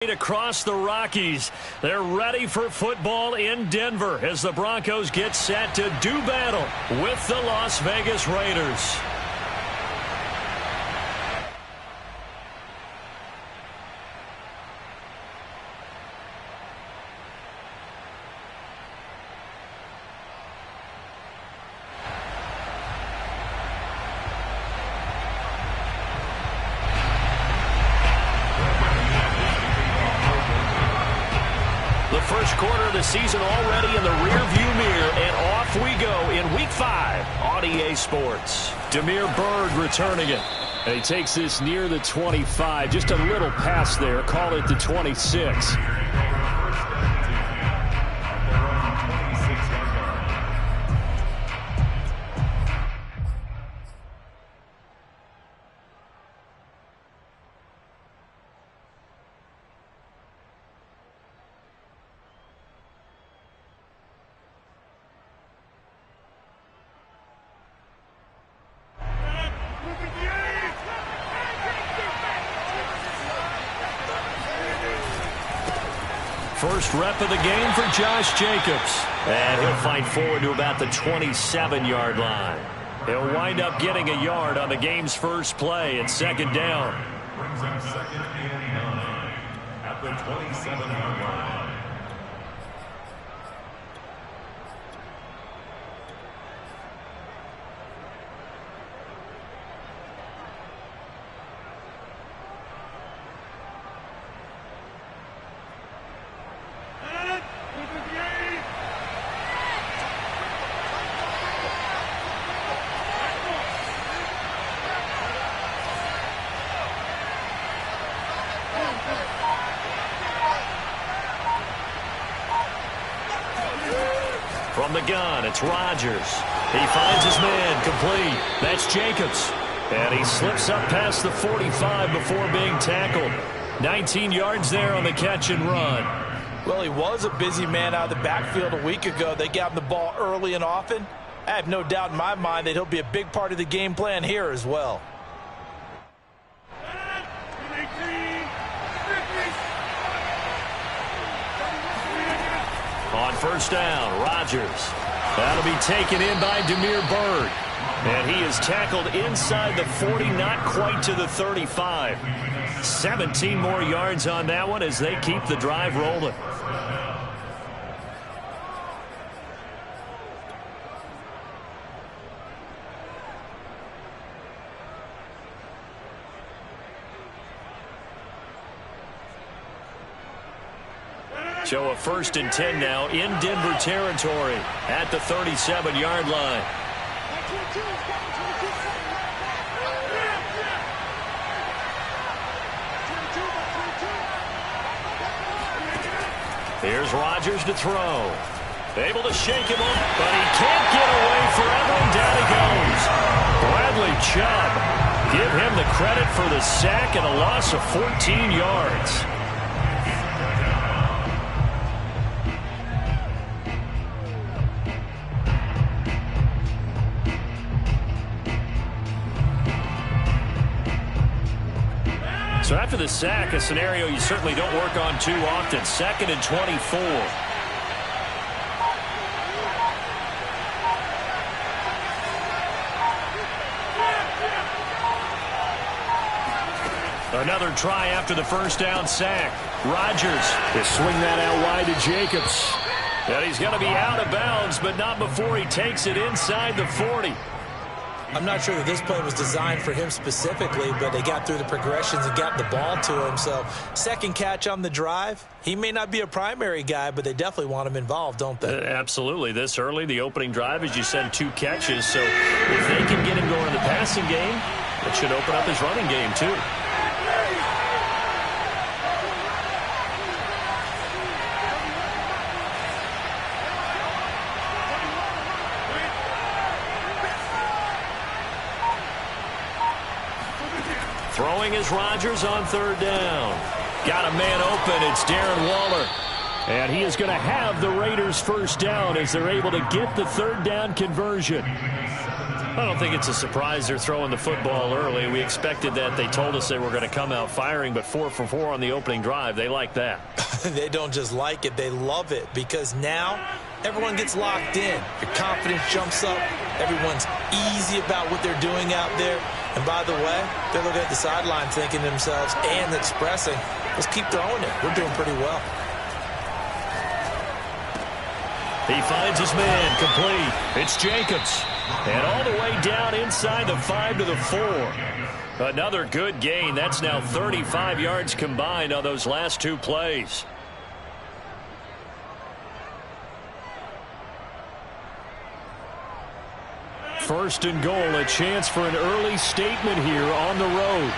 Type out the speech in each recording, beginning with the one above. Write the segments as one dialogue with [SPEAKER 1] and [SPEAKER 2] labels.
[SPEAKER 1] Across the Rockies, they're ready for football in Denver as the Broncos get set to do battle with the Las Vegas Raiders.
[SPEAKER 2] First quarter of the season already in the rearview mirror, and off we go in Week 5 on EA Sports.
[SPEAKER 1] Demir Bird returning it. And he takes this near the 25. Just a little pass there. Call it the 26. First rep of the game for Josh Jacobs.
[SPEAKER 2] And he'll fight forward to about the 27-yard line.
[SPEAKER 1] He'll wind up getting a yard on the game's first play at second down.
[SPEAKER 3] Brings him second and 9 at the 27-yard line.
[SPEAKER 1] From the gun, it's Rodgers. He finds his man complete. That's Jacobs. And he slips up past the 45 before being tackled. 19 yards there on the catch and run.
[SPEAKER 4] Well, he was a busy man out of the backfield a week ago. They got him the ball early and often. I have no doubt in my mind that he'll be a big part of the game plan here as well.
[SPEAKER 1] On first down, Rodgers. That'll be taken in by Demir Bird. And he is tackled inside the 40, not quite to the 35. 17 more yards on that one as they keep the drive rolling. So a 1st and 10 now in Denver territory at the 37-yard line. Here's Rodgers to throw. Able to shake him up, but he can't get away forever, and down he goes. Bradley Chubb. Give him the credit for the sack and a loss of 14 yards. So after the sack, a scenario you certainly don't work on too often. 2nd and 24. Another try after the first down sack. Rodgers will swing that out wide to Jacobs. And he's going to be out of bounds, but not before he takes it inside the 40.
[SPEAKER 4] I'm not sure that this play was designed for him specifically, but they got through the progressions and got the ball to him. So, second catch on the drive. He may not be a primary guy, but they definitely want him involved, don't they?
[SPEAKER 1] Absolutely. This early, the opening drive, as you said, 2 catches. So, if they can get him going in the passing game, it should open up his running game, too. Throwing is Rodgers on 3rd down. Got a man open. It's Darren Waller. And he is going to have the Raiders' first down as they're able to get the 3rd down conversion. I don't think it's a surprise they're throwing the football early. We expected that. They told us they were going to come out firing, but 4 for 4 on the opening drive. They like that.
[SPEAKER 4] They don't just like it. They love it because now everyone gets locked in. Your confidence jumps up. Everyone's easy about what they're doing out there. And by the way, they're looking at the sideline thinking to themselves and expressing, let's keep throwing it. We're doing pretty well.
[SPEAKER 1] He finds his man complete. It's Jacobs. And all the way down inside the 5 to the 4. Another good gain. That's now 35 yards combined on those last 2 plays. First and goal, a chance for an early statement here on the road.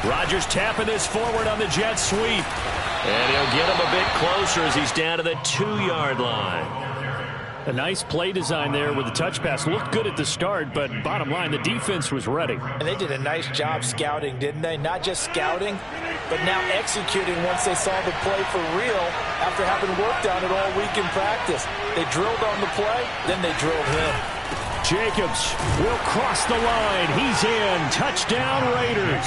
[SPEAKER 1] Rodgers tapping this forward on the jet sweep. And he'll get him a bit closer as he's down to the 2-yard line. A nice play design there with the touch pass. Looked good at the start, but bottom line, the defense was ready.
[SPEAKER 4] And they did a nice job scouting, didn't they? Not just scouting, but now executing once they saw the play for real after having worked on it all week in practice. They drilled on the play, then they drilled him.
[SPEAKER 1] Jacobs will cross the line. He's in. Touchdown, Raiders.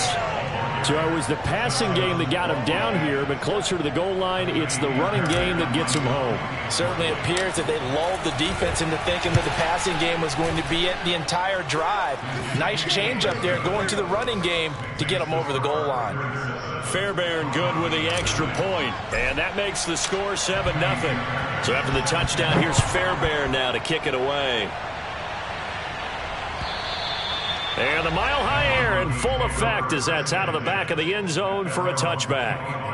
[SPEAKER 1] So it was the passing game that got him down here, but closer to the goal line, it's the running game that gets him home.
[SPEAKER 4] Certainly appears that they lulled the defense into thinking that the passing game was going to be it the entire drive. Nice change up there going to the running game to get them over the goal line.
[SPEAKER 1] Fairbairn good with the extra point, and that makes the score 7-0. So after the touchdown, here's Fairbairn now to kick it away. And the mile-high air in full effect as that's out of the back of the end zone for a touchback.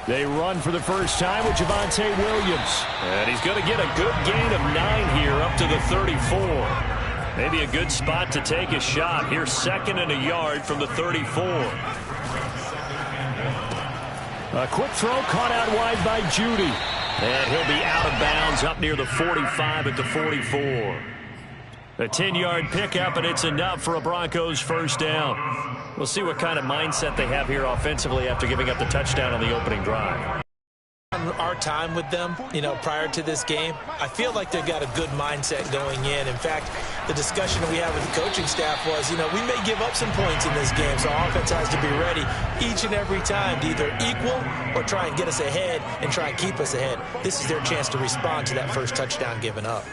[SPEAKER 1] They run for the first time with Javonte Williams. And he's going to get a good gain of 9 here up to the 34. Maybe a good spot to take a shot. Here's 2nd and a yard from the 34. A quick throw caught out wide by Judy. And he'll be out of bounds up near the 45 at the 44. A 10-yard pickup, and it's enough for a Broncos first down. We'll see what kind of mindset they have here offensively after giving up the touchdown on the opening drive.
[SPEAKER 4] Our time with them, prior to this game, I feel like they've got a good mindset going in. In fact, the discussion that we had with the coaching staff was, we may give up some points in this game, so our offense has to be ready each and every time to either equal or try and get us ahead and try and keep us ahead. This is their chance to respond to that first touchdown given up.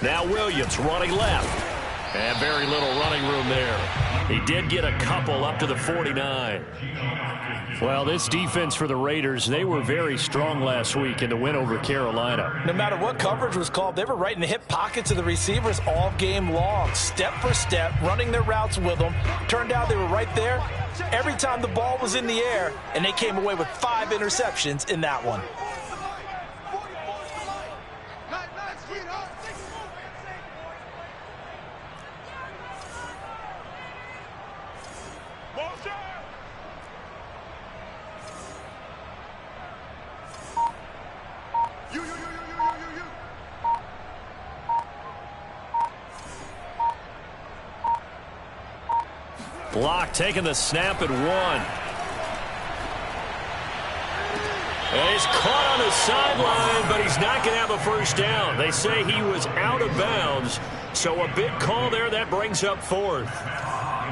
[SPEAKER 1] Now Williams running left. And very little running room there. He did get a couple up to the 49. Well, this defense for the Raiders, they were very strong last week in the win over Carolina.
[SPEAKER 4] No matter what coverage was called, they were right in the hip pockets of the receivers all game long. Step for step, running their routes with them. Turned out they were right there every time the ball was in the air, and they came away with 5 interceptions in that one.
[SPEAKER 1] Block taking the snap at 1. And he's caught on the sideline, but he's not going to have a first down. They say he was out of bounds, so a big call there. That brings up 4th.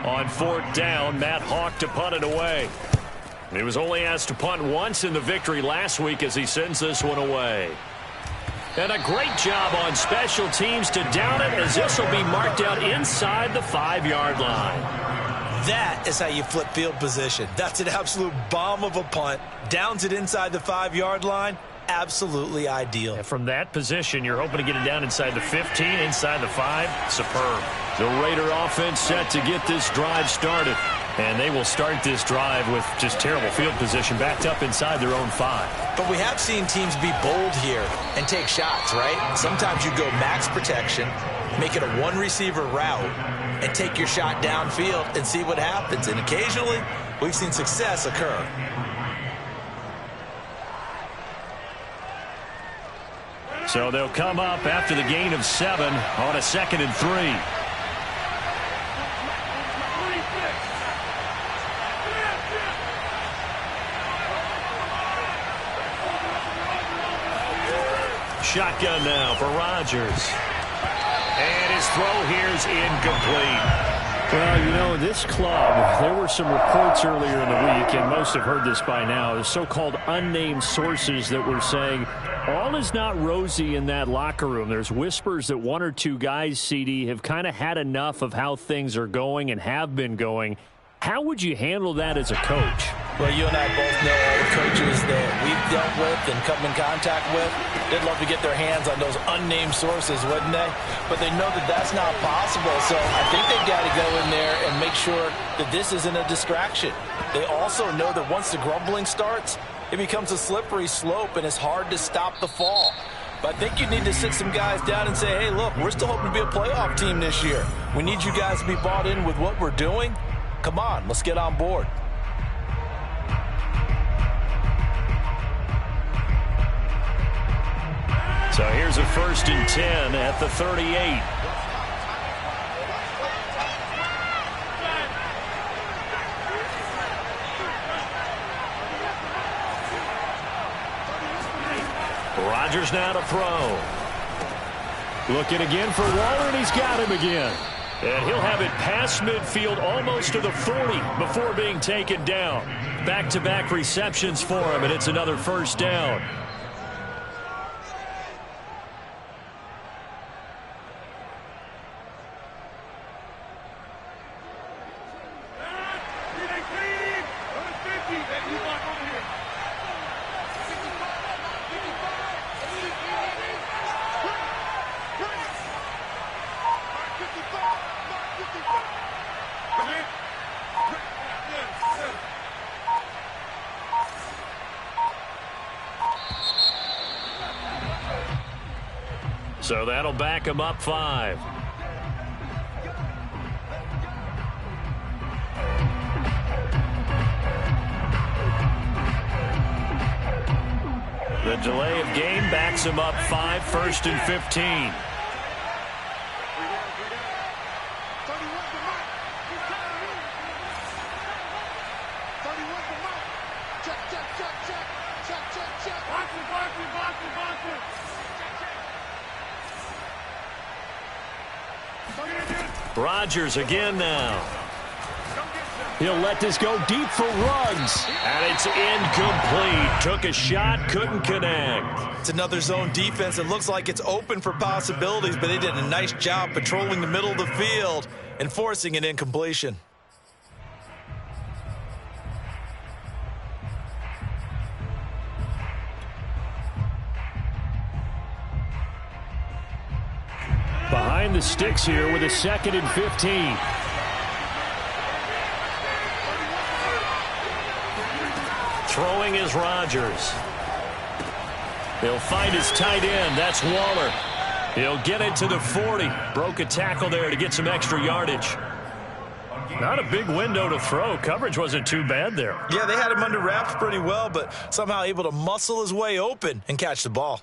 [SPEAKER 1] On 4th down, Matt Hawk to punt it away. He was only asked to punt once in the victory last week as he sends this one away. And a great job on special teams to down it as this will be marked out inside the 5-yard line.
[SPEAKER 4] That is how you flip field position. That's an absolute bomb of a punt. Downs it inside the 5-yard line. absolutely ideal.
[SPEAKER 1] And from that position, you're hoping to get it down inside the 15, inside the 5. Superb. The Raider offense set to get this drive started. And they will start this drive with just terrible field position, backed up inside their own 5.
[SPEAKER 4] But we have seen teams be bold here and take shots, right? Sometimes you go max protection, make it a one-receiver route, and take your shot downfield and see what happens. And occasionally, we've seen success occur.
[SPEAKER 1] So they'll come up after the gain of 7 on a 2nd and 3. Shotgun now for Rodgers. And his throw here is incomplete. Well, you know, this club, there were some reports earlier in the week, and most have heard this by now, the so-called unnamed sources that were saying all is not rosy in that locker room. There's whispers that 1 or 2 guys, CD, have kind of had enough of how things are going and have been going. How would you handle that as a coach?
[SPEAKER 4] Well, you and I both know all the coaches that we've dealt with and come in contact with. They'd love to get their hands on those unnamed sources, wouldn't they? But they know that that's not possible, so I think they've got to go in there and make sure that this isn't a distraction. They also know that once the grumbling starts, it becomes a slippery slope, and it's hard to stop the fall. But I think you need to sit some guys down and say, hey, look, we're still hoping to be a playoff team this year. We need you guys to be bought in with what we're doing. Come on, let's get on board.
[SPEAKER 1] So here's a 1st and 10 at the 38. Rodgers now to throw. Looking again for Waller, and he's got him again. And he'll have it past midfield almost to the 40 before being taken down. Back-to-back receptions for him, and it's another 1st down. So that'll back him up 5. The delay of game backs him up 5, 1st and 15. Rodgers again now. He'll let this go deep for Ruggs. And it's incomplete. Took a shot, couldn't connect.
[SPEAKER 4] It's another zone defense. It looks like it's open for possibilities, but they did a nice job patrolling the middle of the field and forcing an incompletion.
[SPEAKER 1] Behind the sticks here with a 2nd and 15. Throwing is Rodgers. He'll find his tight end. That's Waller. He'll get it to the 40. Broke a tackle there to get some extra yardage. Not a big window to throw. Coverage wasn't too bad there.
[SPEAKER 4] Yeah, they had him under wraps pretty well, but somehow able to muscle his way open and catch the ball.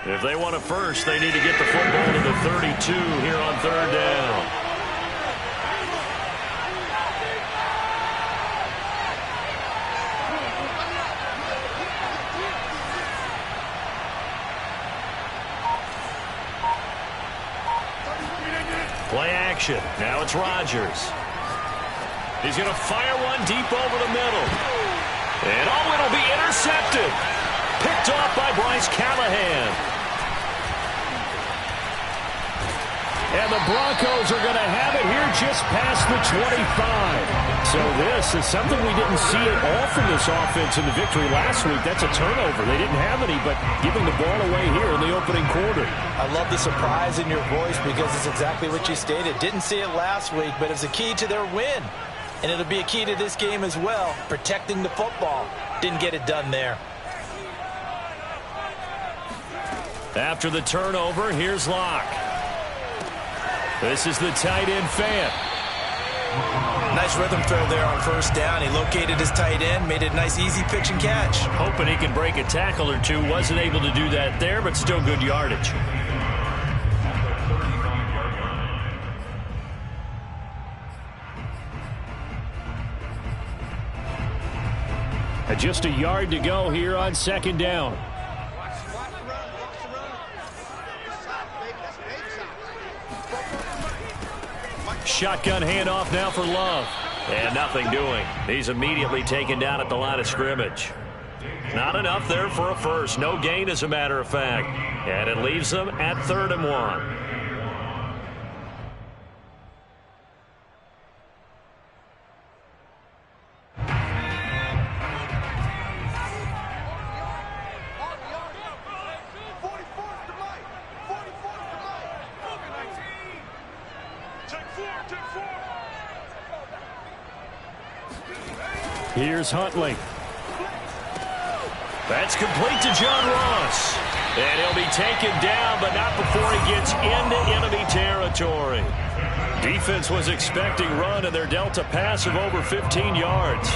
[SPEAKER 1] If they want a first, they need to get the football to the 32 here on 3rd down. Play action. Now it's Rodgers. He's going to fire one deep over the middle. And oh, it'll be intercepted. Picked off by Bryce Callahan. And And the Broncos are going to have it here just past the 25. So this is something we didn't see at all from this offense in the victory last week. That's a turnover. They didn't have any, but giving the ball away here in the opening quarter.
[SPEAKER 4] I love the surprise in your voice because it's exactly what you stated. Didn't see it last week, but it's a key to their win. And it'll be a key to this game as well, protecting the football. Didn't get it done there.
[SPEAKER 1] After the turnover, here's Locke. This is the tight end Fant.
[SPEAKER 4] Nice rhythm throw there on first down. He located his tight end, made it a nice easy pitch and catch.
[SPEAKER 1] Hoping he can break a tackle or two. Wasn't able to do that there, but still good yardage. Just a yard to go here on second down. Shotgun handoff now for Love.
[SPEAKER 2] And nothing doing. He's immediately taken down at the line of scrimmage. Not enough there for a first. No gain, as a matter of fact. And it leaves them at 3rd and 1.
[SPEAKER 1] Here's Huntley. That's complete to John Ross.
[SPEAKER 2] And he'll be taken down, but not before he gets into enemy territory.
[SPEAKER 1] Defense was expecting run, and they're dealt a pass of over 15 yards.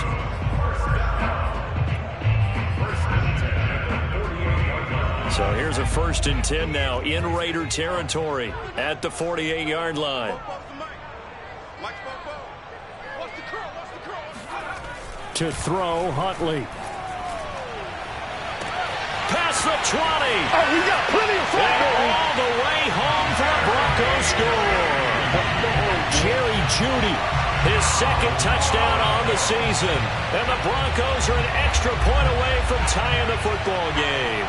[SPEAKER 1] So here's a 1st and 10 now in Raider territory at the 48-yard line. To throw, Huntley.
[SPEAKER 2] Past the 20.
[SPEAKER 1] Oh, we got plenty of
[SPEAKER 2] and all the way home for a Broncos score.
[SPEAKER 1] Jerry Jeudy,
[SPEAKER 2] his 2nd touchdown on the season. And the Broncos are an extra point away from tying the football game.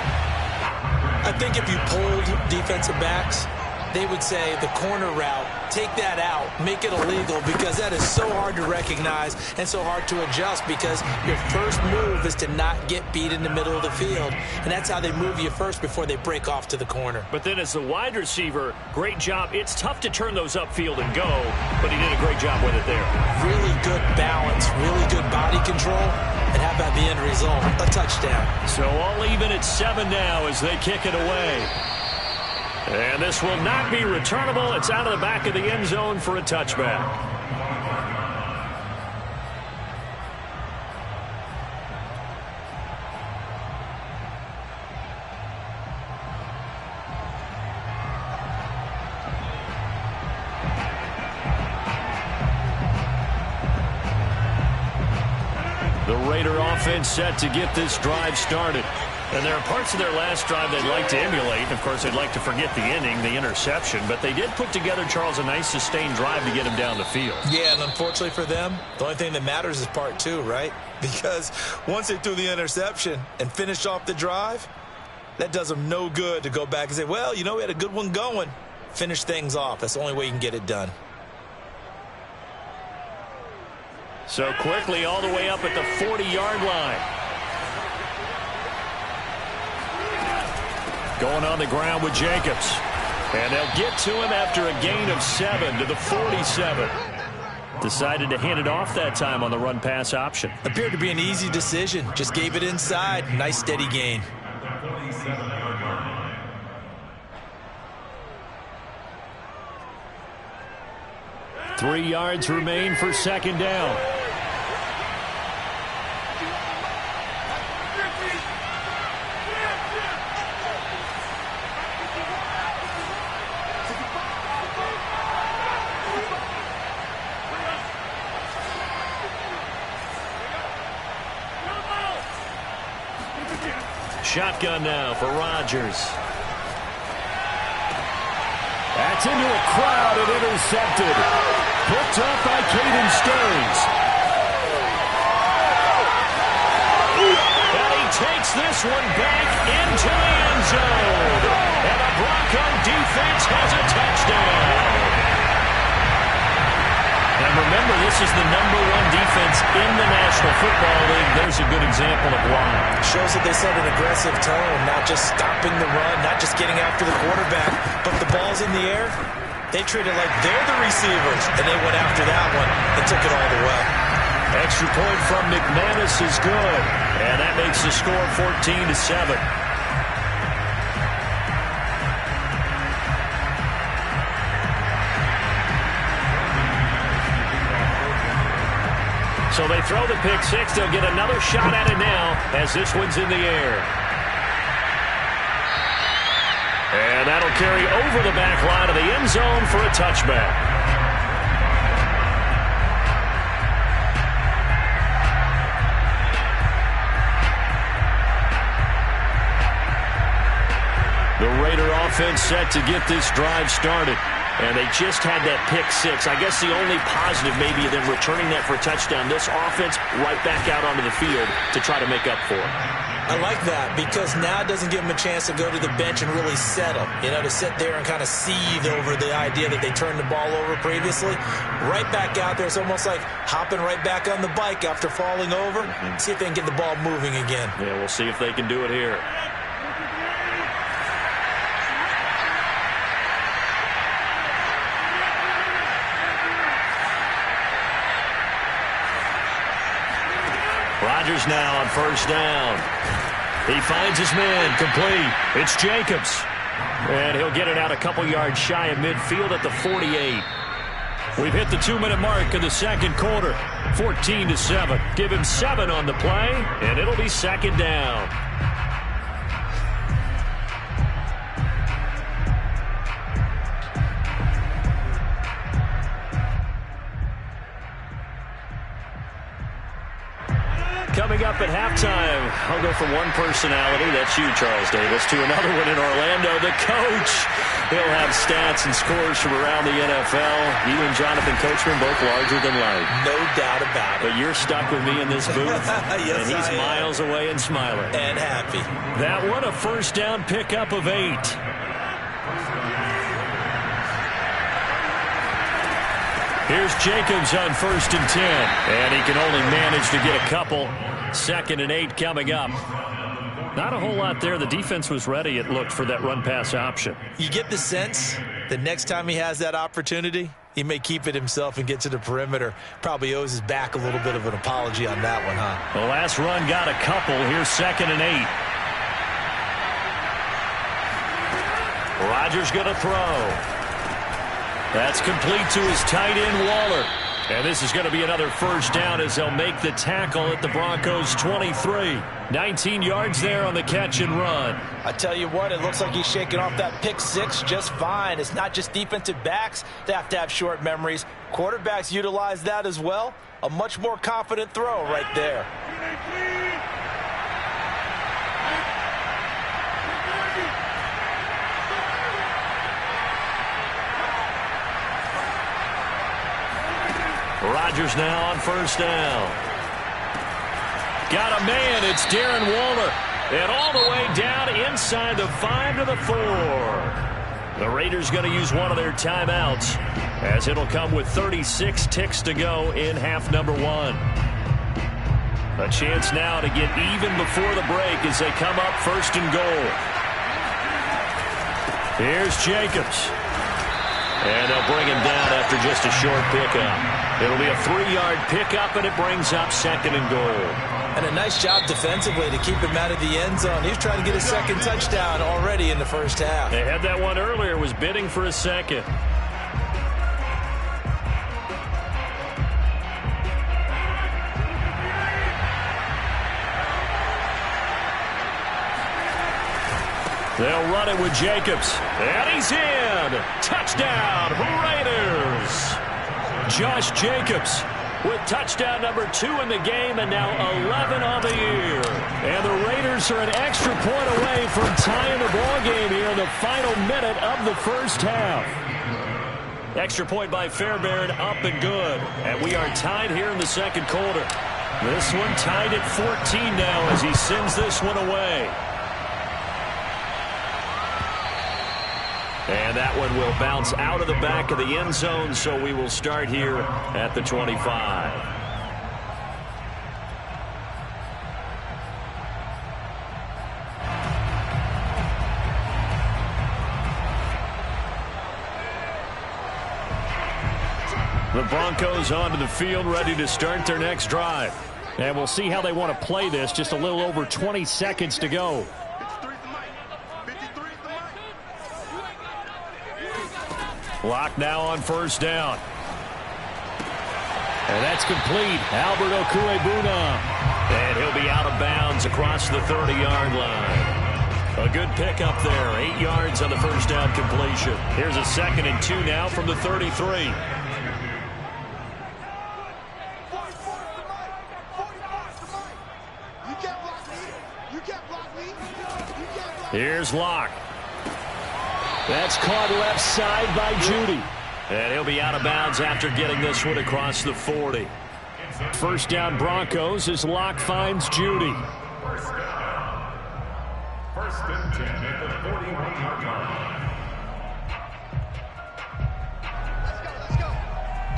[SPEAKER 4] I think if you polled defensive backs, they would say the corner route, take that out, make it illegal, because that is so hard to recognize and so hard to adjust, because your first move is to not get beat in the middle of the field. And that's how they move you first before they break off to the corner.
[SPEAKER 2] But then as the wide receiver, great job. It's tough to turn those upfield and go, but he did a great job with it there.
[SPEAKER 4] Really good balance, really good body control. And how about the end result? A touchdown.
[SPEAKER 1] So all even at 7 now as they kick it away.
[SPEAKER 2] And this will not be returnable. It's out of the back of the end zone for a touchback.
[SPEAKER 1] The Raider offense set to get this drive started.
[SPEAKER 2] And there are parts of their last drive they'd like to emulate. Of course, they'd like to forget the ending, the interception. But they did put together, Charles, a nice sustained drive to get him down the field.
[SPEAKER 4] Yeah, and unfortunately for them, the only thing that matters is part 2, right? Because once they threw the interception and finished off the drive, that does them no good to go back and say, well, you know, we had a good one going. Finish things off. That's the only way you can get it done.
[SPEAKER 2] So quickly all the way up at the 40-yard line.
[SPEAKER 1] Going on the ground with Jacobs.
[SPEAKER 2] And they'll get to him after a gain of 7 to the 47.
[SPEAKER 1] Decided to hand it off that time on the run-pass option.
[SPEAKER 4] Appeared to be an easy decision. Just gave it inside. Nice steady gain.
[SPEAKER 1] 3 yards remain for second down.
[SPEAKER 2] Shotgun now for Rodgers.
[SPEAKER 1] That's into a crowd and intercepted. Picked up by Caden Stearns.
[SPEAKER 2] And he takes this one back into the end zone. And the Bronco defense has a touchdown.
[SPEAKER 1] remember, this is the #1 defense in the National Football League. There's a good example of why.
[SPEAKER 4] Shows that they set an aggressive tone, not just stopping the run, not just getting after the quarterback, but the ball's in the air. They treat it like they're the receivers, and they went after that one and took it all the way.
[SPEAKER 1] Extra point from McManus is good, and that makes the score 14-7. So they throw the pick six. They'll get another shot at it now as this one's in the air. And that'll carry over the back line of the end zone for a touchback. The Raider offense set to get this drive started. And they just had that pick six. I guess the only positive maybe them returning that for a touchdown. This offense right back out onto the field to try to make up for it.
[SPEAKER 4] I like that because now it doesn't give them a chance to go to the bench and really settle. You know, to sit there and kind of seethe over the idea that they turned the ball over previously. Right back out there. It's almost like hopping right back on the bike after falling over. See if they can get the ball moving again.
[SPEAKER 1] Yeah, we'll see if they can do it here. Rodgers now on first down. He finds his man complete. It's Jacobs. And he'll get it out a couple yards shy of midfield at the 48. We've hit the 2-minute mark of the second quarter. 14-7. Give him 7 on the play, and it'll be second down. Coming up at halftime, I'll go from one personality, that's you, Charles Davis, to another one in Orlando, the coach. He'll have stats and scores from around the NFL. You and Jonathan Coachman both larger than life.
[SPEAKER 4] No doubt about it.
[SPEAKER 1] But you're stuck with me in this booth,
[SPEAKER 4] yes,
[SPEAKER 1] and he's miles away and smiling.
[SPEAKER 4] And happy.
[SPEAKER 1] That one, a first down pickup of 8. Here's Jacobs on 1st and 10. And he can only manage to get a couple. 2nd and 8 coming up. Not a whole lot there. The defense was ready, it looked, for that run-pass option. You
[SPEAKER 4] get the sense that next time he has that opportunity, he may keep it himself and get to the perimeter. Probably owes his back a little bit of an apology on that one, huh?
[SPEAKER 1] The last run got a couple. Here's 2nd and 8. Rodgers going to throw. That's complete to his tight end, Waller. And this is going to be another first down as they'll make the tackle at the Broncos' 23. 19 yards there on the catch and run.
[SPEAKER 4] I tell you what, it looks like he's shaking off that pick six just fine. It's not just defensive backs that have to have short memories. Quarterbacks utilize that as well. A much more confident throw right there.
[SPEAKER 1] Rodgers now on first down. Got a man. It's Darren Waller. And all the way down inside the 5 to the 4. The Raiders going to use one of their timeouts as it'll come with 36 ticks to go in half number 1. A chance now to get even before the break as they come up 1st and goal. Here's Jacobs. And they'll bring him down after just a short pickup. It'll be a 3-yard pickup, and it brings up 2nd and goal.
[SPEAKER 4] And a nice job defensively to keep him out of the end zone. He was trying to get a second touchdown already in the first half.
[SPEAKER 1] They had that one earlier, was bidding for a second. They'll run it with Jacobs. And he's in. Touchdown, Raiders. Josh Jacobs with touchdown number 2 in the game and now 11 on the year. And the Raiders are an extra point away from tying the ball game here in the final minute of the first half. Extra point by Fairbairn, up and good. And we are tied here in the second quarter. This one tied at 14 now as he sends this one away.
[SPEAKER 2] And that one will bounce out of the back of the end zone, so we will start here at the 25.
[SPEAKER 1] The Broncos onto the field, ready to start their next drive. And we'll see how they want to play this. Just a little over 20 seconds to go. Lock now on first down. And that's complete. Albert Okuebuna. And he'll be out of bounds across the 30-yard line. A good pickup there. 8 yards on the first down completion. Here's a 2nd and 2 now from the 33. Here's Locke. That's caught left side by Judy. And he'll be out of bounds after getting this one across the 40. First down Broncos as Locke finds Judy.
[SPEAKER 3] First and 10 at the 41-yard line.
[SPEAKER 5] Let's go.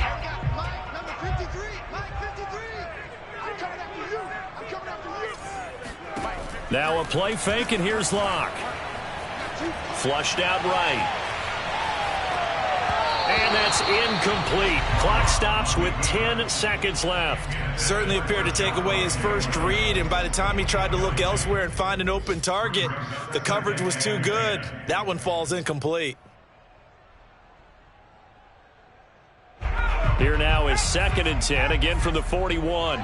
[SPEAKER 5] Hey, we got Mike, number 53. Mike, 53. I'm coming after you.
[SPEAKER 1] Now a play fake, and here's Locke. Flushed out right. And that's incomplete. Clock stops with 10 seconds left.
[SPEAKER 4] Certainly appeared to take away his first read, and by the time he tried to look elsewhere and find an open target, the coverage was too good. That one falls incomplete.
[SPEAKER 1] Here now is 2nd and 10, again from the 41.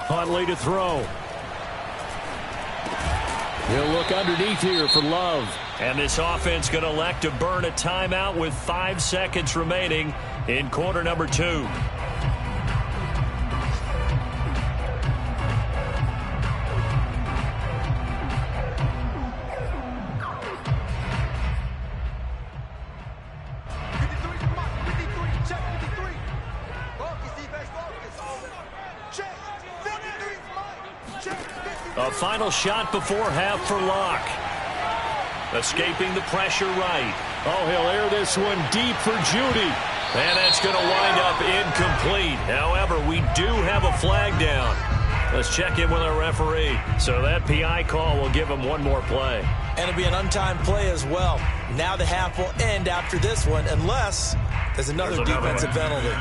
[SPEAKER 1] Huntley to throw. He'll look underneath here for Love. And this offense going to elect to burn a timeout with 5 seconds remaining in quarter number 2. A final shot before half for Locke. Escaping the pressure right. Oh, he'll air this one deep for Judy. And that's going to wind up incomplete. However, we do have a flag down. Let's check in with our referee. So that PI call will give him one more play.
[SPEAKER 4] And it'll be an untimed play as well. Now the half will end after this one, unless there's another defensive penalty.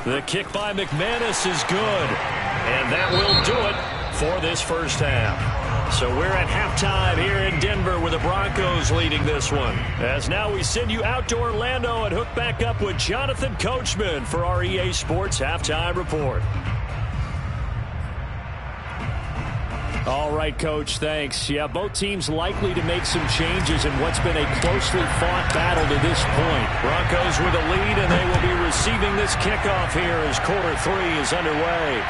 [SPEAKER 1] The kick by McManus is good. And that will do it for this first half. So we're at halftime here in Denver with the Broncos leading this one. As now we send you out to Orlando and hook back up with Jonathan Coachman for our EA Sports Halftime Report. All right, Coach, thanks. Yeah, both teams likely to make some changes in what's been a closely fought battle to this point. Broncos with a lead, and they will be receiving this kickoff here as quarter 3 is underway.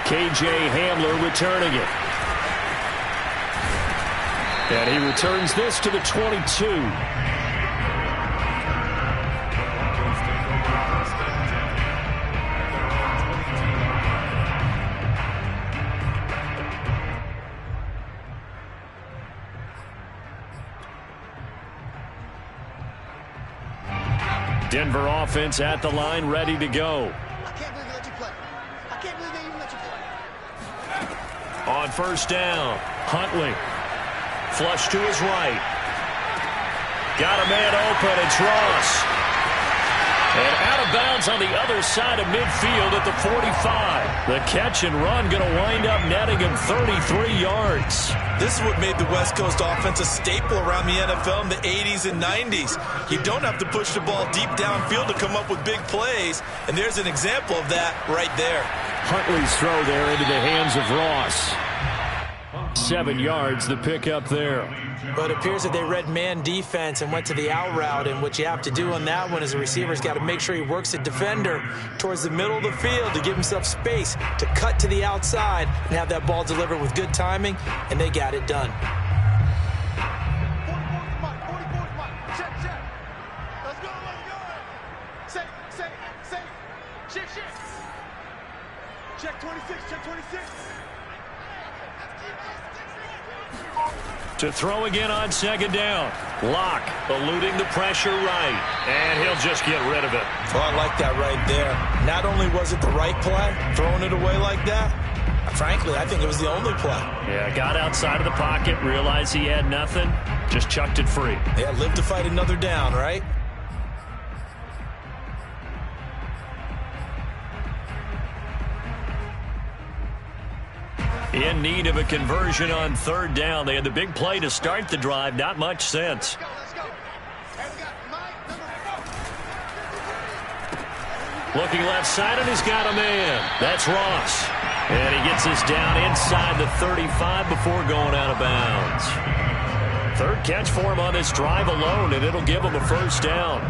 [SPEAKER 1] KJ Hamler returning it. And he returns this to the 22. Denver offense at the line, ready to go.
[SPEAKER 5] I can't believe they let you play. I can't believe they even let you play.
[SPEAKER 1] On first down, Huntley. Flush to his right. Got a man open, it's Ross. And out of bounds on the other side of midfield at the 45. The catch and run going to wind up netting him 33 yards.
[SPEAKER 4] This is what made the West Coast offense a staple around the NFL in the 80s and 90s. You don't have to push the ball deep downfield to come up with big plays, and there's an example of that right there.
[SPEAKER 1] Huntley's throw there into the hands of Ross. 7 yards, the pickup there.
[SPEAKER 4] But it appears that they read man defense and went to the out route, and what you have to do on that one is the receiver's got to make sure he works the defender towards the middle of the field to give himself space to cut to the outside and have that ball delivered with good timing, and they got it done.
[SPEAKER 5] Check 26, check 26.
[SPEAKER 1] To throw again on 2nd down. Locke eluding the pressure right, and he'll just get rid of it.
[SPEAKER 4] Oh, I like that right there. Not only was it the right play, throwing it away like that, frankly, I think it was the only play.
[SPEAKER 1] Yeah, got outside of the pocket, realized he had nothing, just chucked it free.
[SPEAKER 4] Yeah, live to fight another down, right?
[SPEAKER 1] In need of a conversion on 3rd down. They had the big play to start the drive. Not much sense.
[SPEAKER 5] Let's go. Hey, we got Mike, number 4.
[SPEAKER 1] Looking left side, and he's got a man. That's Ross. And he gets us down inside the 35 before going out of bounds. 3rd catch for him on this drive alone, and it'll give him a 1st down.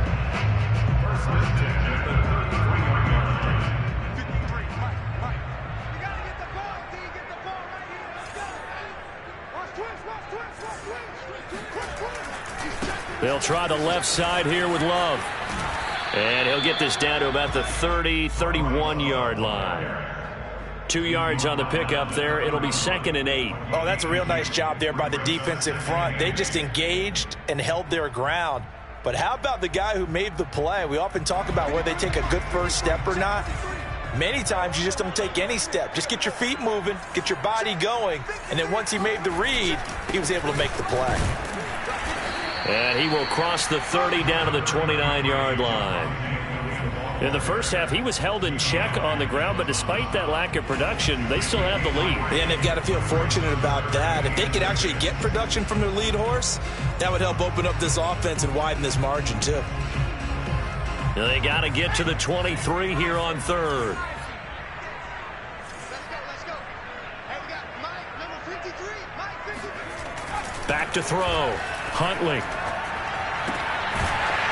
[SPEAKER 1] They'll try the left side here with Love. And he'll get this down to about the 30, 31-yard line. 2 yards on the pickup there. It'll be 2nd and 8.
[SPEAKER 4] Oh, that's a real nice job there by the defensive front. They just engaged and held their ground. But how about the guy who made the play? We often talk about whether they take a good first step or not. Many times you just don't take any step. Just get your feet moving, get your body going, and then once he made the read, he was able to make the play.
[SPEAKER 1] And he will cross the 30 down to the 29-yard line. In the first half, he was held in check on the ground, but despite that lack of production, they still have the lead.
[SPEAKER 4] And they've got to feel fortunate about that. If they could actually get production from their lead horse, that would help open up this offense and widen this margin, too.
[SPEAKER 1] They got to get to the 23 here on 3rd.
[SPEAKER 5] Let's go. Hey, we got Mike, number 53. Mike, 53.
[SPEAKER 1] Back to throw. Huntley.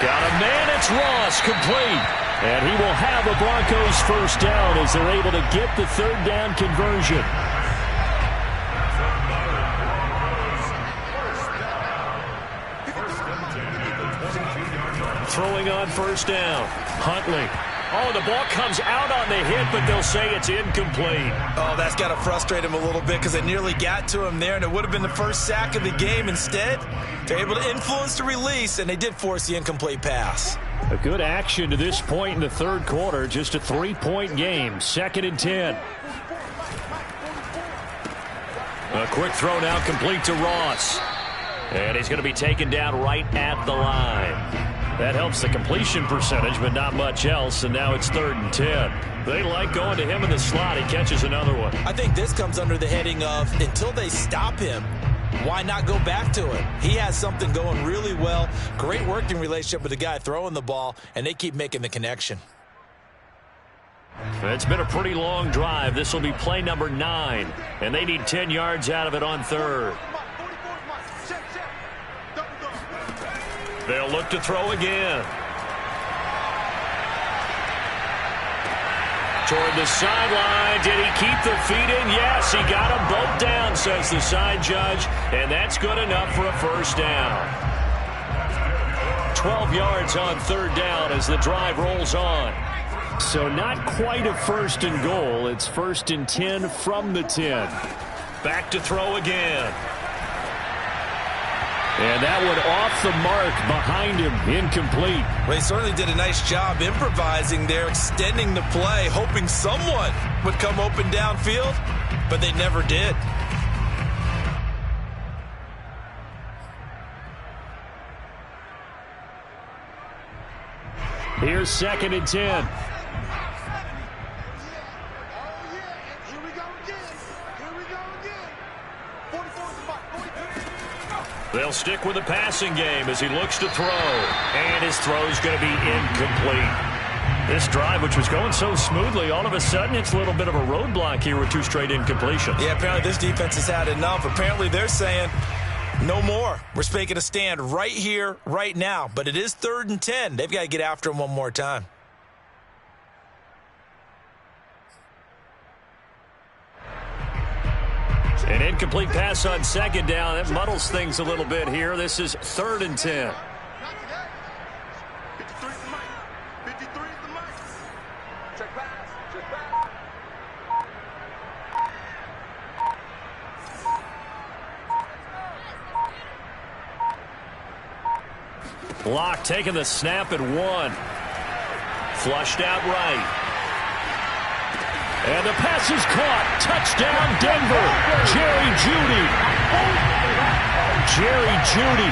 [SPEAKER 1] Got a man. It's Ross, complete. And he will have a Broncos 1st down as they're able to get the 3rd down conversion. Throwing on 1st down. Huntley. Oh, the ball comes out on the hit, but they'll say it's incomplete.
[SPEAKER 4] Oh, that's got to frustrate him a little bit because it nearly got to him there, and it would have been the first sack of the game. Instead, they're able to influence the release, and they did force the incomplete pass.
[SPEAKER 1] A good action to this point in the 3rd quarter. Just a 3-point game. 2nd and 10. A quick throw now complete to Ross. And he's going to be taken down right at the line. That helps the completion percentage, but not much else, and now it's 3rd and 10. They like going to him in the slot. He catches another one.
[SPEAKER 4] I think this comes under the heading of until they stop him, why not go back to it? He has something going really well. Great working relationship with the guy throwing the ball, and they keep making the connection.
[SPEAKER 1] It's been a pretty long drive. This will be play number 9, and they need 10 yards out of it on 3rd. They'll look to throw again. Toward the sideline. Did he keep the feet in? Yes, he got them both down, says the side judge. And that's good enough for a 1st down. 12 yards on 3rd down as the drive rolls on. So not quite a 1st and goal. It's 1st and 10 from the 10. Back to throw again. And that one off the mark behind him, incomplete.
[SPEAKER 4] Well, he certainly did a nice job improvising there, extending the play, hoping someone would come open downfield, but they never did.
[SPEAKER 1] Here's 2nd and 10. They'll stick with the passing game as he looks to throw. And his throw's going to be incomplete. This drive, which was going so smoothly, all of a sudden it's a little bit of a roadblock here with 2 straight incompletions.
[SPEAKER 4] Yeah, apparently this defense has had enough. Apparently they're saying no more. We're making a stand right here, right now. But it is 3rd and 10. They've got to get after him one more time.
[SPEAKER 1] An incomplete pass on 2nd down. That muddles things a little bit here. This is 3rd and 10. Block taking the snap at 1. Flushed out right. And the pass is caught. Touchdown, Denver. Jerry Jeudy. Jerry Jeudy.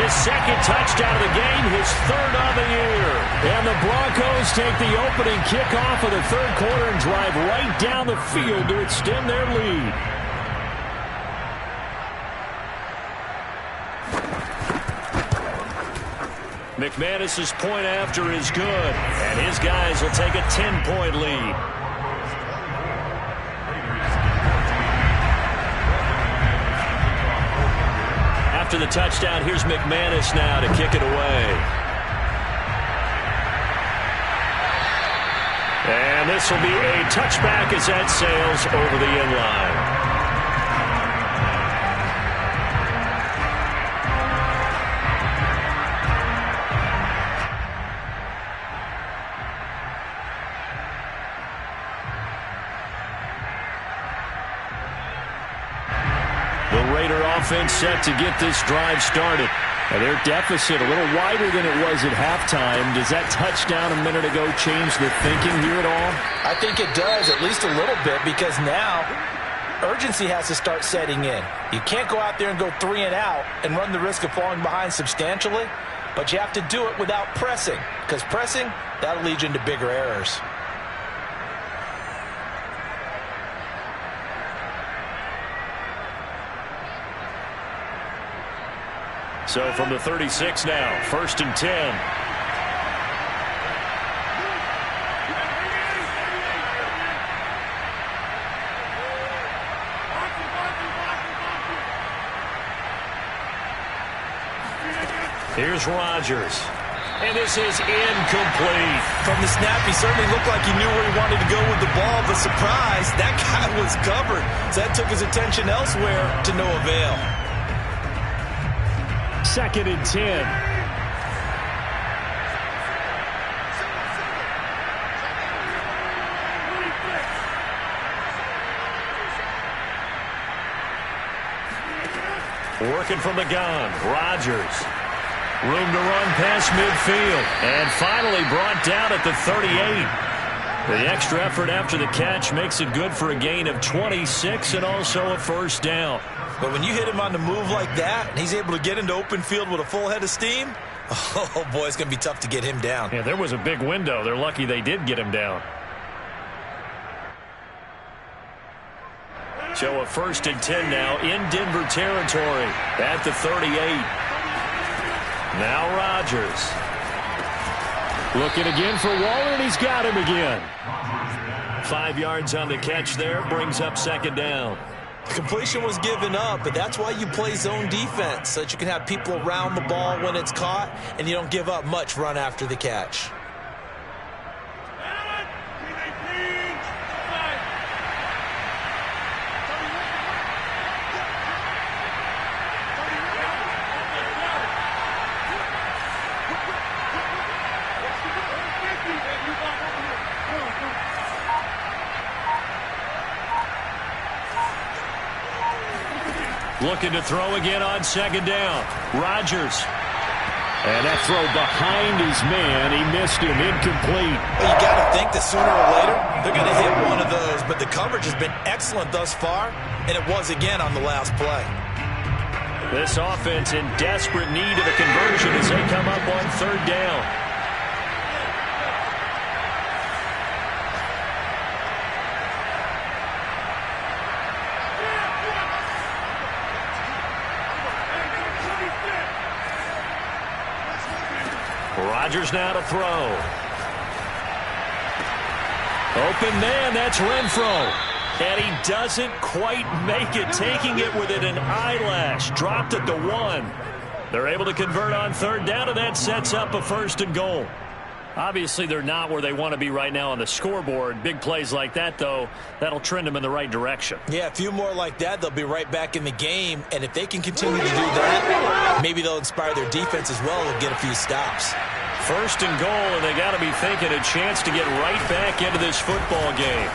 [SPEAKER 1] His 2nd touchdown of the game, his 3rd on the year. And the Broncos take the opening kickoff of the 3rd quarter and drive right down the field to extend their lead. McManus's point after is good, and his guys will take a 10-point lead. After the touchdown, here's McManus now to kick it away. And this will be a touchback as that sails over the end line. Offense set to get this drive started. Now their deficit a little wider than it was at halftime. Does that touchdown a minute ago change the thinking here at all?
[SPEAKER 4] I think it does, at least a little bit, because now urgency has to start setting in. You can't go out there and go 3 and out and run the risk of falling behind substantially, but you have to do it without pressing, because pressing, that'll lead you into bigger errors.
[SPEAKER 1] So from the 36 now, 1st and 10. Here's Rodgers. And this is incomplete.
[SPEAKER 4] From the snap, he certainly looked like he knew where he wanted to go with the ball. The surprise, that guy was covered. So that took his attention elsewhere to no avail.
[SPEAKER 1] 2nd and 10. Working from the gun, Rodgers. Room to run past midfield. And finally brought down at the 38. The extra effort after the catch makes it good for a gain of 26 and also a 1st down.
[SPEAKER 4] But when you hit him on the move like that, and he's able to get into open field with a full head of steam, oh, boy, it's going to be tough to get him down.
[SPEAKER 1] Yeah, there was a big window. They're lucky they did get him down. So a 1st and 10 now in Denver territory at the 38. Now Rodgers. Looking again for Waller, and he's got him again. 5 yards on the catch there, brings up 2nd down.
[SPEAKER 4] Completion was given up, but that's why you play zone defense, so that you can have people around the ball when it's caught, and you don't give up much run after the catch.
[SPEAKER 1] Looking to throw again on 2nd down. Rodgers. And that throw behind his man. He missed him. Incomplete.
[SPEAKER 4] Well, you got to think that sooner or later they're going to hit one of those, but the coverage has been excellent thus far, and it was again on the last play.
[SPEAKER 1] This offense in desperate need of a conversion as they come up on 3rd down. Rodgers now to throw. Open man, that's Renfro. And he doesn't quite make it, taking it within an eyelash. Dropped at the 1. They're able to convert on third down, and that sets up a first and goal. Obviously, they're not where they want to be right now on the scoreboard. Big plays like that, though, that'll trend them in the right direction.
[SPEAKER 4] Yeah, a few more like that, they'll be right back in the game. And if they can continue to do that, maybe they'll inspire their defense as well and get a few stops.
[SPEAKER 1] First and goal, and they got to be thinking a chance to get right back into this football game.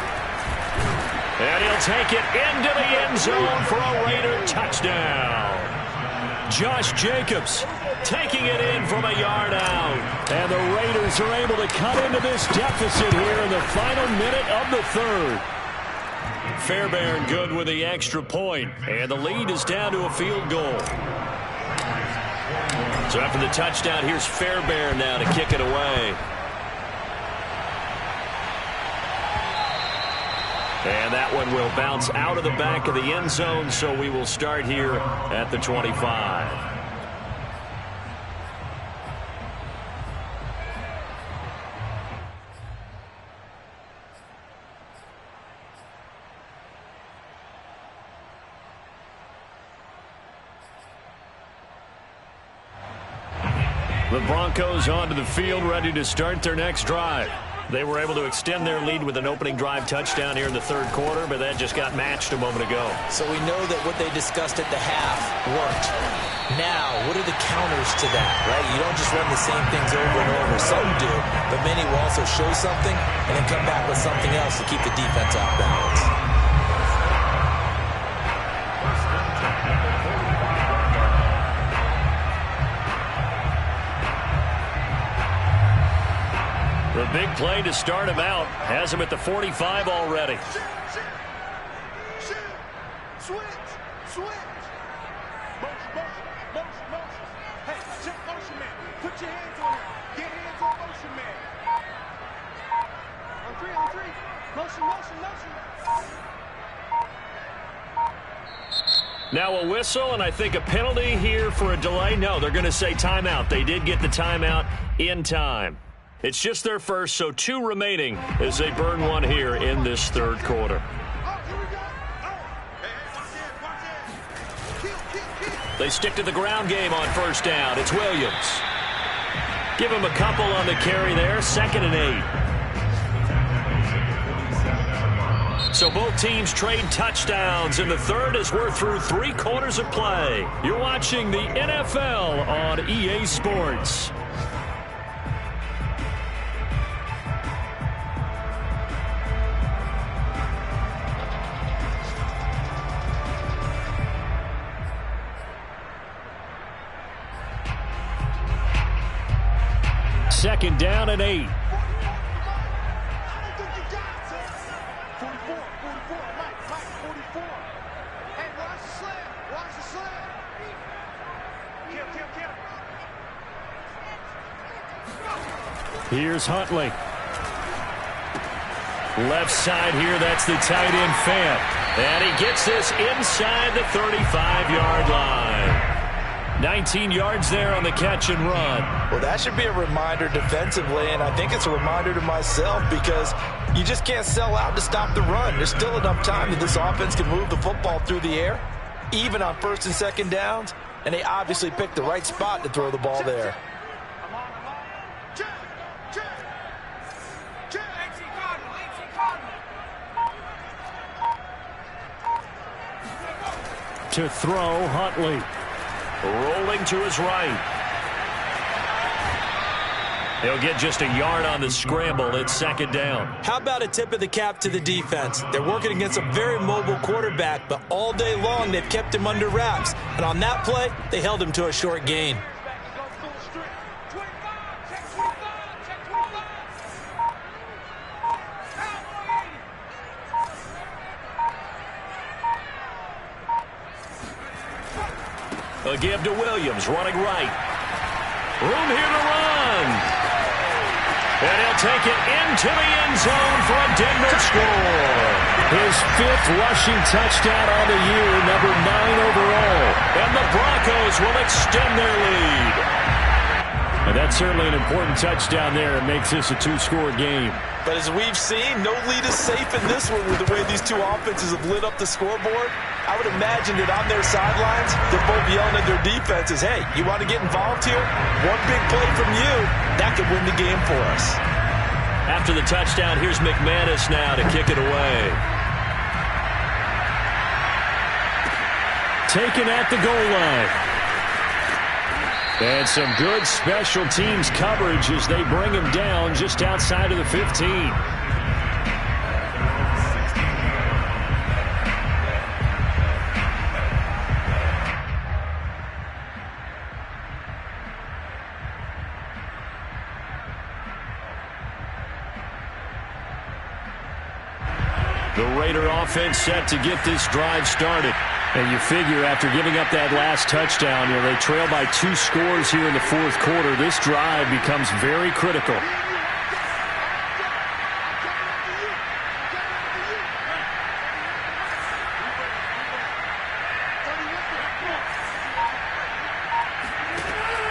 [SPEAKER 1] And he'll take it into the end zone for a Raider touchdown. Josh Jacobs taking it in from a yard out. And the Raiders are able to cut into this deficit here in the final minute of the third. Fairbairn good with the extra point, and the lead is down to a field goal. So after the touchdown, here's Fairbairn now to kick it away. And that one will bounce out of the back of the end zone, so we will start here at the 25. The Broncos onto the field, ready to start their next drive. They were able to extend their lead with an opening drive touchdown here in the third quarter, but that just got matched a moment ago.
[SPEAKER 4] So we know that what they discussed at the half worked. Now, what are the counters to that, right? You don't just run the same things over and over. Some do, but many will also show something and then come back with something else to keep the defense off balance.
[SPEAKER 1] The big play to start him out has him at the 45 already.
[SPEAKER 5] Shoot. Switch. Motion. Hey, check motion man. Put your hands on him. Get hands on motion man. On three. Motion.
[SPEAKER 1] Now a whistle, and I think a penalty here for a delay. No, they're going to say timeout. They did get the timeout in time. It's just their first, so 2 remaining as they burn one here in this third quarter. They stick to the ground game on first down. It's Williams. Give him a couple on the carry there. 2nd and 8. So both teams trade touchdowns in the third as we're through 3 quarters of play. You're watching the NFL on EA Sports. Second down and 8.
[SPEAKER 5] 44, Mike, 44. Hey, watch the slam. Kill.
[SPEAKER 1] Here's Huntley. Left side here, that's the tight end Fant. And he gets this inside the 35-yard line. 19 yards there on the catch and run.
[SPEAKER 4] Well, that should be a reminder defensively, and I think it's a reminder to myself because you just can't sell out to stop the run. There's still enough time that this offense can move the football through the air, even on first and second downs, and they obviously picked the right spot to throw the ball there.
[SPEAKER 1] To throw, Huntley. Rolling to his right. He'll get just a yard on the scramble. It's second down.
[SPEAKER 4] How about a tip of the cap to the defense? They're working against a very mobile quarterback, but all day long they've kept him under wraps. And on that play, they held him to a short gain.
[SPEAKER 1] They'll give to Williams, running right. Room here to run. And he'll take it into the end zone for a Denver score. His 5th rushing touchdown on the year, number 9 overall. And the Broncos will extend their lead. And that's certainly an important touchdown there. It makes this a two-score game.
[SPEAKER 4] But as we've seen, no lead is safe in this one with the way these two offenses have lit up the scoreboard. I would imagine that on their sidelines, they're both yelling at their defenses, hey, you want to get involved here? One big play from you, that could win the game for us.
[SPEAKER 1] After the touchdown, here's McManus now to kick it away. Taken at the goal line. And some good special teams coverage as they bring him down just outside of the 15. The Raider offense set to get this drive started. And you figure after giving up that last touchdown, they trail by 2 scores here in the fourth quarter. This drive becomes very critical.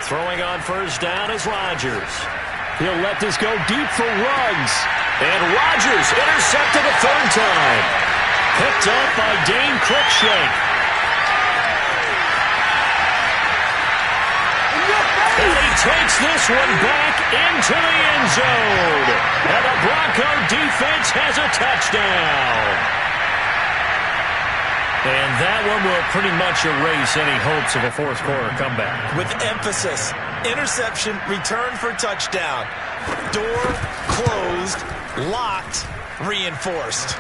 [SPEAKER 1] Throwing on first down is Rodgers. He'll let this go deep for Ruggs. And Rodgers intercepted a third time. Picked up by Dane Cruikshank. And he takes this one back into the end zone. And the Bronco defense has a touchdown. And that one will pretty much erase any hopes of a fourth quarter comeback.
[SPEAKER 4] With emphasis, interception, return for touchdown. Door closed, locked, reinforced.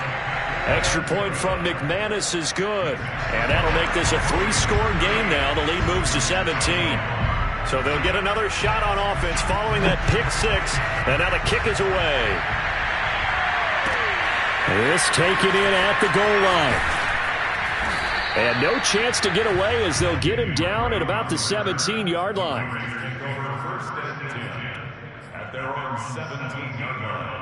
[SPEAKER 1] Extra point from McManus is good. And that'll make this a 3-score game now. The lead moves to 17. So they'll get another shot on offense following that pick 6. And now the kick is away. This taken in at the goal line. And no chance to get away as they'll get him down at about the 17-yard line.
[SPEAKER 3] First and 10 at their own 17-yard line.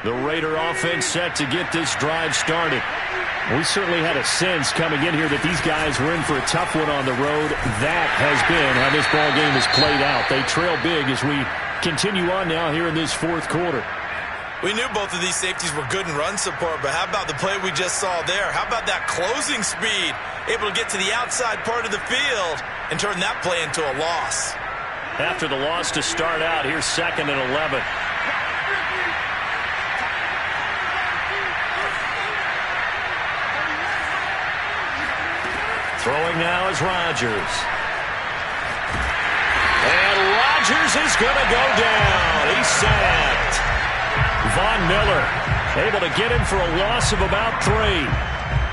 [SPEAKER 1] The Raider offense set to get this drive started. We certainly had a sense coming in here that these guys were in for a tough one on the road. That has been how this ball game has played out. They trail big as we continue on now here in this fourth quarter.
[SPEAKER 4] We knew both of these safeties were good in run support, but how about the play we just saw there? How about that closing speed? Able to get to the outside part of the field and turn that play into a loss.
[SPEAKER 1] After the loss to start out, here's 2nd and 11. Throwing now is Rodgers. And Rodgers is going to go down. He's sacked. Von Miller able to get him for a loss of about 3.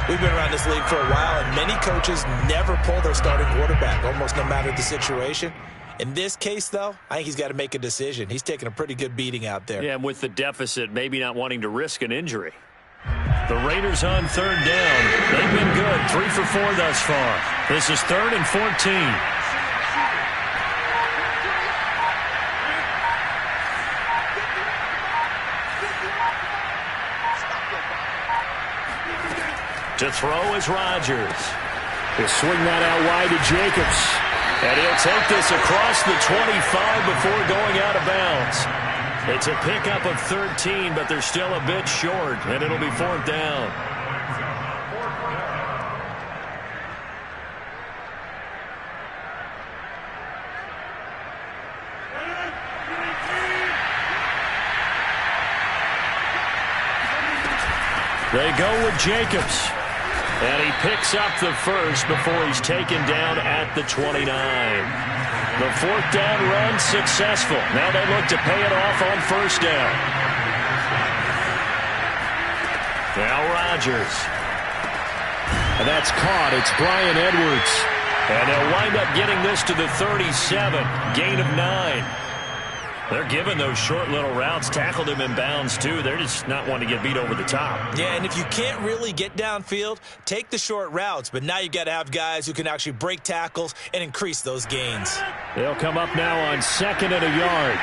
[SPEAKER 4] We've been around this league for a while, and many coaches never pull their starting quarterback, almost no matter the situation. In this case, though, I think he's got to make a decision. He's taking a pretty good beating out there.
[SPEAKER 1] Yeah, and with the deficit, maybe not wanting to risk an injury. The Raiders on third down. They've been good. 3 for 4 thus far. This is 3rd and 14. To throw is Rodgers. He'll swing that out wide to Jacobs. And he'll take this across the 25 before going out of bounds. It's a pickup of 13, but they're still a bit short, and it'll be 4th down. They go with Jacobs. And he picks up the first before he's taken down at the 29. The 4th down run successful. Now they look to pay it off on first down. Now Rodgers. And that's caught. It's Bryan Edwards. And they'll wind up getting this to the 37. Gain of 9. They're giving those short little routes. Tackled him in bounds, too. They're just not wanting to get beat over the top.
[SPEAKER 4] Yeah, and if you can't really get downfield, take the short routes. But now you got to have guys who can actually break tackles and increase those gains.
[SPEAKER 1] They'll come up now on 2nd and a yard.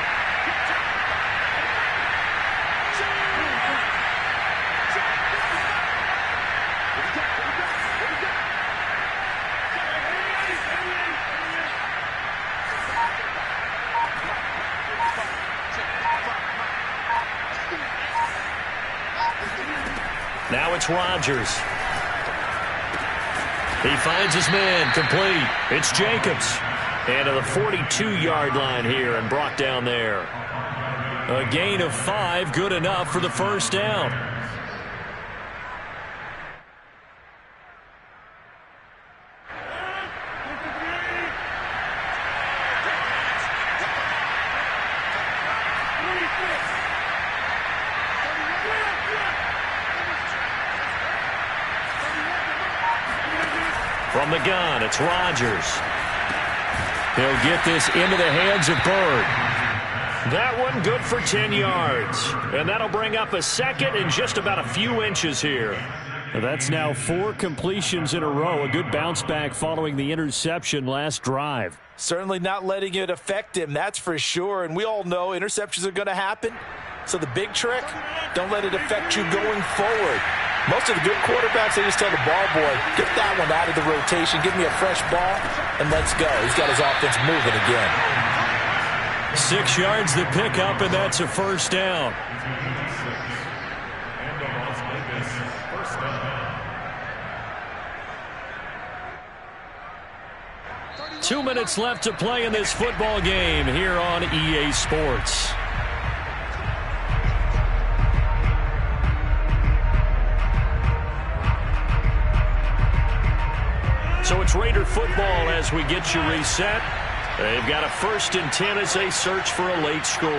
[SPEAKER 1] Now it's Rodgers. He finds his man, complete. It's Jacobs. And to the 42-yard line here and brought down there. A gain of 5, good enough for the first down. From the gun, it's Rodgers. He'll get this into the hands of Bird. That one good for 10 yards. And that'll bring up a second and just about a few inches here.
[SPEAKER 2] That's now 4 completions in a row. A good bounce back following the interception last drive.
[SPEAKER 4] Certainly not letting it affect him, that's for sure. And we all know interceptions are going to happen. So the big trick, don't let it affect you going forward. Most of the good quarterbacks, they just tell the ball boy, get that one out of the rotation, give me a fresh ball, and let's go. He's got his offense moving again.
[SPEAKER 1] 6 yards the pickup, and that's a first down.
[SPEAKER 3] And the Las Vegas first down.
[SPEAKER 1] 2 minutes left to play in this football game here on EA Sports. So it's Raider football as we get you reset. They've got a 1st and 10 as they search for a late score.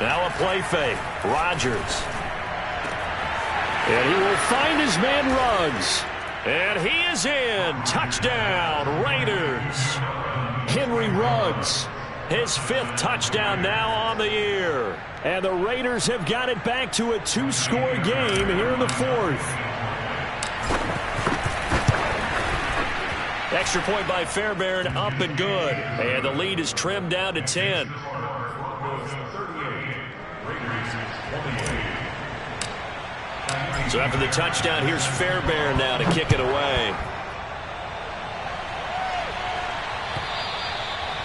[SPEAKER 1] Now a play fake. Rodgers. And he will find his man Ruggs. And he is in. Touchdown, Raiders. Henry Ruggs. His 5th touchdown now on the year. And the Raiders have got it back to a 2-score game here in the 4th. Extra point by Fairbairn, up and good. And the lead is trimmed down to 10.
[SPEAKER 3] Broncos 38, Raiders 28.
[SPEAKER 1] So after the touchdown, here's Fairbairn now to kick it away.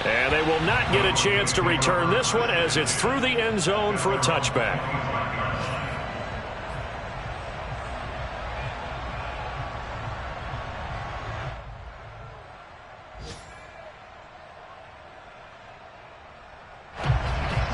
[SPEAKER 1] And they will not get a chance to return this one as it's through the end zone for a touchback.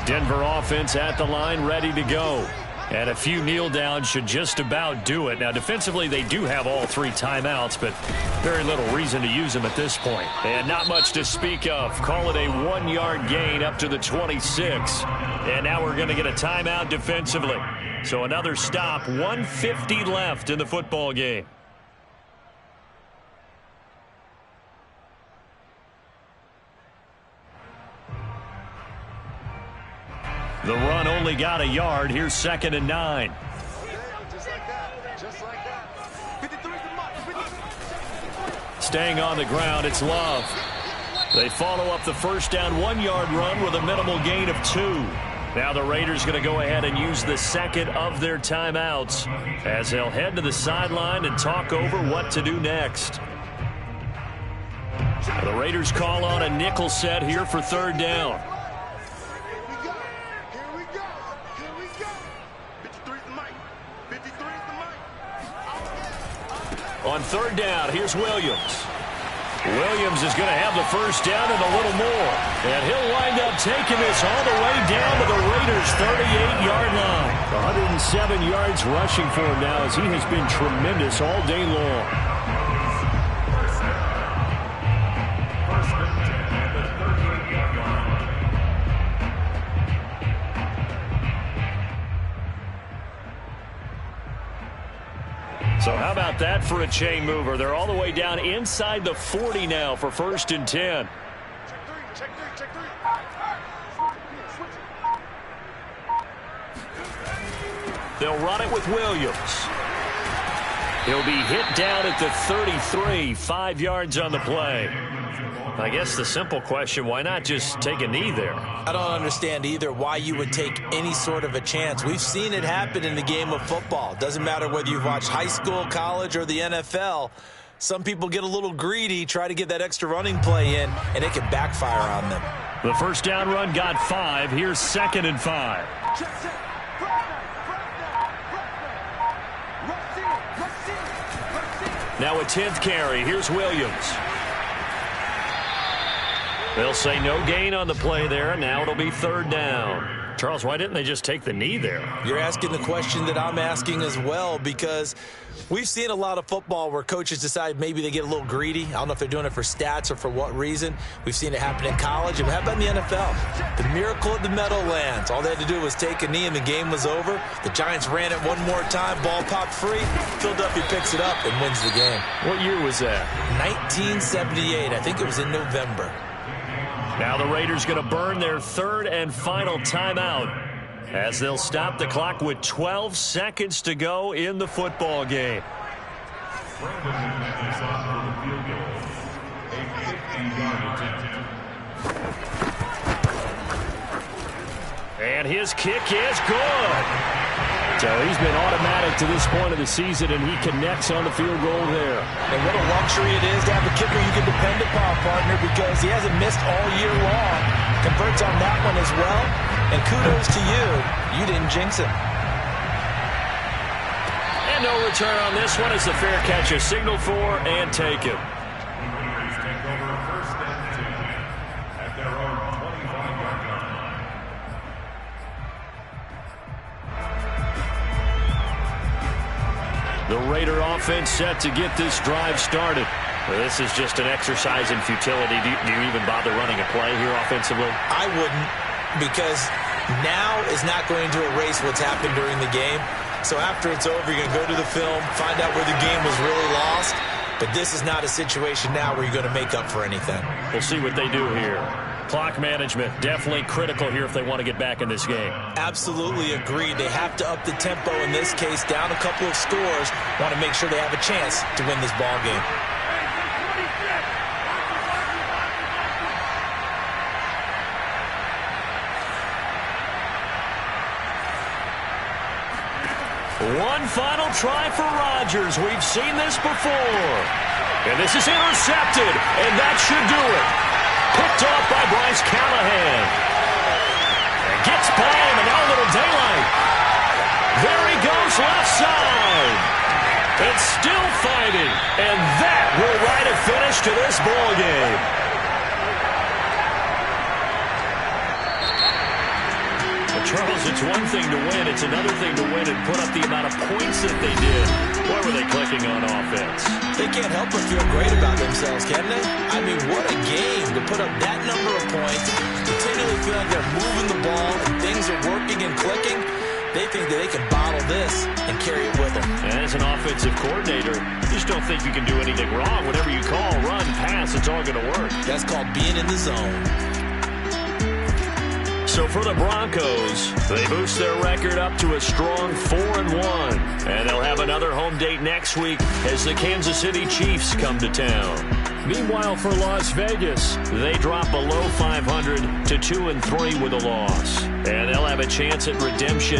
[SPEAKER 1] Denver offense at the line, ready to go. And a few kneel downs should just about do it. Now, defensively, they do have all 3 timeouts, but very little reason to use them at this point. And not much to speak of. Call it a 1-yard gain up to the 26. And now we're going to get a timeout defensively. So another stop, 1:50 left in the football game. The run only got a yard. Here's 2nd and 9.
[SPEAKER 5] Just like that. Just like that. 53's the mark.
[SPEAKER 1] Staying on the ground, it's Love. They follow up the first down 1-yard run with a minimal gain of 2. Now the Raiders going to go ahead and use the 2nd of their timeouts as they'll head to the sideline and talk over what to do next. The Raiders call on a nickel set here for 3rd down. On 3rd down, here's Williams. Williams is going to have the first down and a little more. And he'll wind up taking this all the way down to the Raiders' 38-yard line. 107 yards rushing for him now as he has been tremendous all day long. So how about that for a chain mover? They're all the way down inside the 40 now for 1st and 10.
[SPEAKER 5] Check three.
[SPEAKER 1] They'll run it with Williams. He'll be hit down at the 33, 5 yards on the play. I guess the simple question, why not just take a knee there?
[SPEAKER 4] I don't understand either why you would take any sort of a chance. We've seen it happen in the game of football. Doesn't matter whether you've watched high school, college, or the NFL. Some people get a little greedy, try to get that extra running play in, and it can backfire on them.
[SPEAKER 1] The first down run got 5. Here's 2nd and 5. Now a 10th carry. Here's Williams. They'll say no gain on the play there. Now it'll be 3rd down. Charles, why didn't they just take the knee there?
[SPEAKER 4] You're asking the question that I'm asking as well, because we've seen a lot of football where coaches decide maybe they get a little greedy. I don't know if they're doing it for stats or for what reason. We've seen it happen in college. And how about in the NFL? The miracle of the Meadowlands. All they had to do was take a knee and the game was over. The Giants ran it one more time. Ball popped free. Philadelphia picks it up and wins the game.
[SPEAKER 1] What year was that?
[SPEAKER 4] 1978. I think it was in November.
[SPEAKER 1] Now the Raiders going to burn their 3rd and final timeout as they'll stop the clock with 12 seconds to go in the football game. And his kick is good. So he's been automatic to this point of the season, and he connects on the field goal there.
[SPEAKER 4] And what a luxury it is to have a kicker you can depend upon, partner, because he hasn't missed all year long. Converts on that one as well. And kudos to you. You didn't jinx him.
[SPEAKER 1] And no return on this one. It's a fair catch, a signal for, and take it. The Raider offense set to get this drive started. Well, this is just an exercise in futility. Do you even bother running a play here offensively?
[SPEAKER 4] I wouldn't, because now is not going to erase what's happened during the game. So after it's over, you're going to go to the film, find out where the game was really lost. But this is not a situation now where you're going to make up for anything.
[SPEAKER 1] We'll see what they do here. Clock management, definitely critical here if they want to get back in this game.
[SPEAKER 4] Absolutely agreed. They have to up the tempo in this case, down a couple of scores. Want to make sure they have a chance to win this ball game.
[SPEAKER 1] One final try for Rodgers. We've seen this before. And this is intercepted, and that should do it. Picked off by Bryce Callahan. And gets by him, and now a little daylight. There he goes, left side. It's still fighting, and that will write a finish to this ball game. Well, Charles, it's one thing to win. It's another thing to win and put up the amount of points that they did. Why were they clicking on offense?
[SPEAKER 4] They can't help but feel great about themselves, can they? I mean, what a game to put up that number of points, continually feel like they're moving the ball and things are working and clicking. They think that they can bottle this and carry it with them.
[SPEAKER 1] And as an offensive coordinator, you just don't think you can do anything wrong. Whatever you call, run, pass, it's all going to work.
[SPEAKER 4] That's called being in the zone.
[SPEAKER 1] So for the Broncos, they boost their record up to a strong 4-1. And they'll have another home date next week as the Kansas City Chiefs come to town. Meanwhile, for Las Vegas, they drop below 500 to 2-3 with a loss. And they'll have a chance at redemption